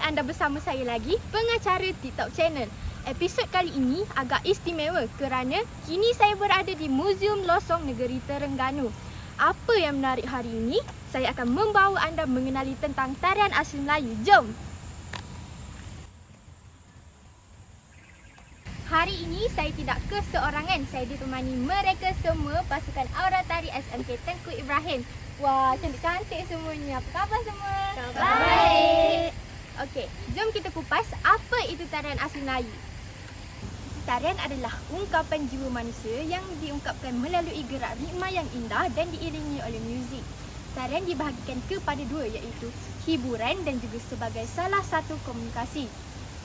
anda bersama saya lagi, pengacara TikTok channel. Episod kali ini agak istimewa kerana kini saya berada di Muzium Losong Negeri Terengganu. Apa yang menarik hari ini? Saya akan membawa anda mengenali tentang tarian asli Melayu. Jom! Hari ini saya tidak keseorangan. Saya ditemani mereka semua pasukan Aura Tari SMK Tengku Ibrahim. Wah, cantik-cantik semuanya. Apa khabar semua? Baik. Okey, jom kita kupas apa itu tarian asli Melayu. Tarian adalah ungkapan jiwa manusia yang diungkapkan melalui gerak ritma yang indah dan diiringi oleh muzik. Tarian dibahagikan kepada dua, iaitu hiburan dan juga sebagai salah satu komunikasi.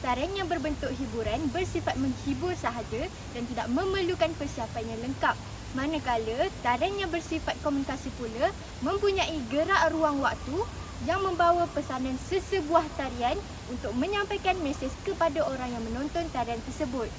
Tarian yang berbentuk hiburan bersifat menghibur sahaja dan tidak memerlukan persiapan yang lengkap. Manakala tarian yang bersifat komunikasi pula mempunyai gerak ruang waktu yang membawa pesanan sesebuah tarian untuk menyampaikan mesej kepada orang yang menonton tarian tersebut.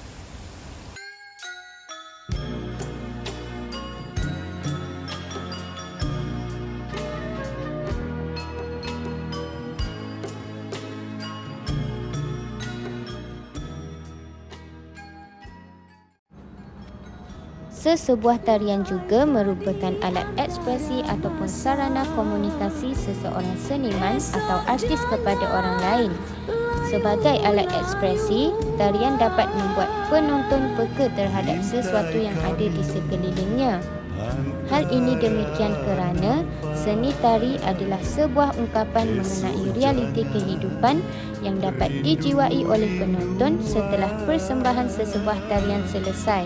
Sesebuah tarian juga merupakan alat ekspresi ataupun sarana komunikasi seseorang seniman atau artis kepada orang lain. Sebagai alat ekspresi, tarian dapat membuat penonton peka terhadap sesuatu yang ada di sekelilingnya. Hal ini demikian kerana seni tari adalah sebuah ungkapan mengenai realiti kehidupan yang dapat dijiwai oleh penonton setelah persembahan sesebuah tarian selesai.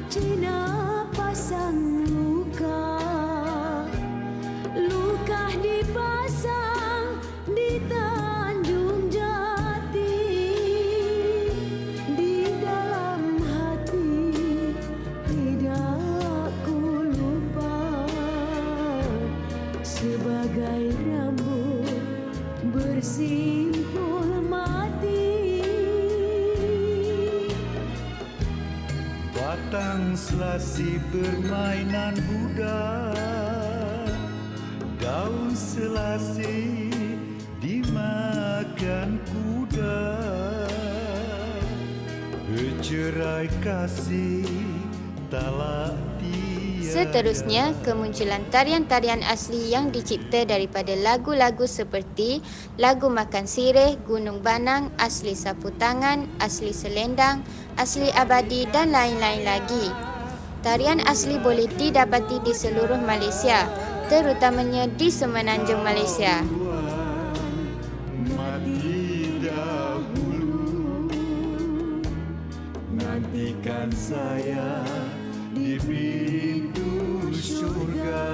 Cina pasang luka, luka dipasang di Tanjung Jati, di dalam hati tidak ku lupa, sebagai rambut bersimpul mati. Batang selasi bermainan budak, daun selasi dimakan kuda, bercerai kasih talak tiada. Seterusnya, kemunculan tarian-tarian asli yang dicipta daripada lagu-lagu seperti lagu Makan Sirih, Gunung Banang, Asli Sapu Tangan, Asli Selendang, Asli Abadi dan lain-lain lagi. Tarian asli boleh didapati di seluruh Malaysia, terutamanya di Semenanjung Malaysia. Mati dahulu, nantikan saya di pintu syurga.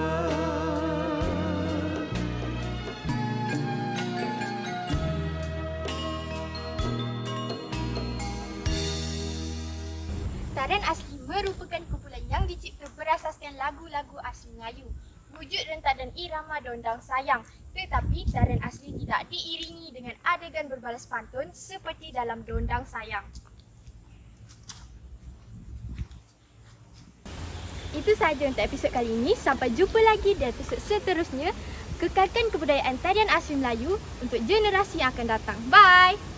Tarian asli merupakan kumpulan yang dicipta berasaskan lagu-lagu asli Melayu. Wujud rentak dan irama dondang sayang, tetapi tarian asli tidak diiringi dengan adegan berbalas pantun seperti dalam dondang sayang. Itu sahaja untuk episod kali ini. Sampai jumpa lagi di episod seterusnya. Kekalkan kebudayaan tarian asli Melayu untuk generasi yang akan datang. Bye!